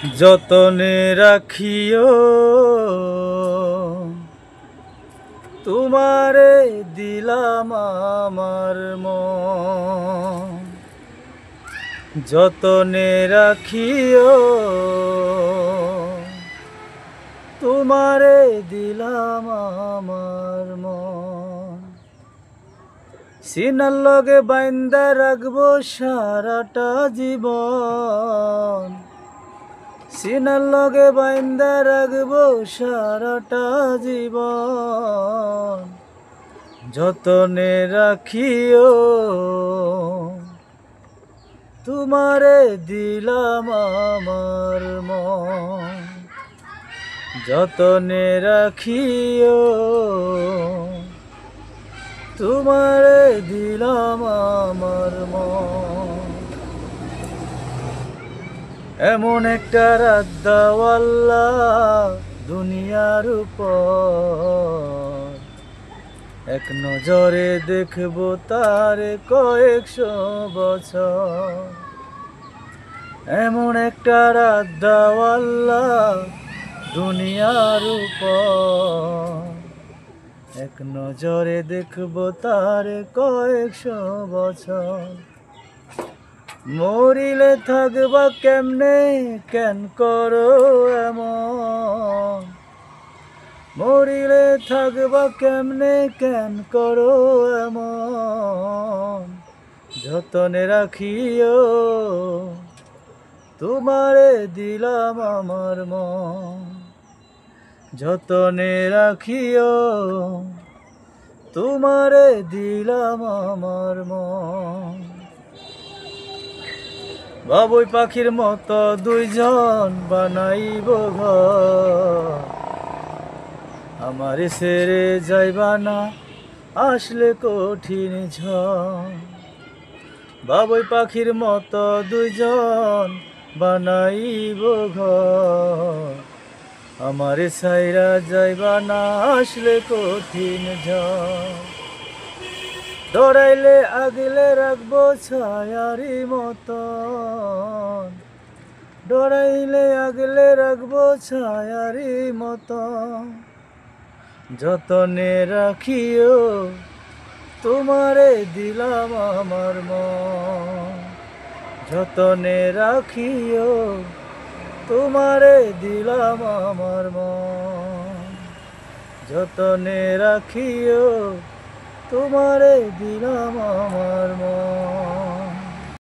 যতনে রাখিও তোমারে দিলাম আমার মন। যতনে রাখিও তোমারে দিলাম আমার মন। সিনার লগে বাইন্দা রাখবো সারাটা জীবন। সিনার লগে বাইন্দা রাখবো সারাটা জীবন। যতনে রাখিও তোমারে দিলাম আমার মন। যতনে রাখিও তোমারে দিলাম আমার মন। এমন একটা রাত দাও আল্লাহ দুনিয়ার উপর, এক নজরে দেখবো তারে কয়েকশো বছর। এমন একটা রাত দাও আল্লাহ দুনিয়ার উপর, এক নজরে দেখবো তারে কয়েকশো বছর। মরিলে থাকবা কেমনে কেন করো এমন, মরিলে থাকবা কেমনে কেন করো এমন। যতনে রাখিও তোমারে দিলাম আমার মন। যতনে রাখিও তোমারে দিলাম আমার মন। বাবুই পাখির মতো দুইজন বানাইব ঘর, আমারে ছেড়ে যাইবা না আসলে কঠিন ঝড়। বাবুই পাখির মতো দুইজন বানাইব ঘর, আমারে ছাইরা যাইবা না আসলে কঠিন ঝড়। দৌড়াইলে আগলে রাখবো ছায়ারি মতন, দৌড়াইলে আগলে রাখবো ছায়ারি মতন। যতনে রাখিও তোমারে দিলাম আমার মন। যতনে রাখিও তোমারে দিলাম আমার মন। যতনে রাখিও তোমারে দিলাম আমার মন।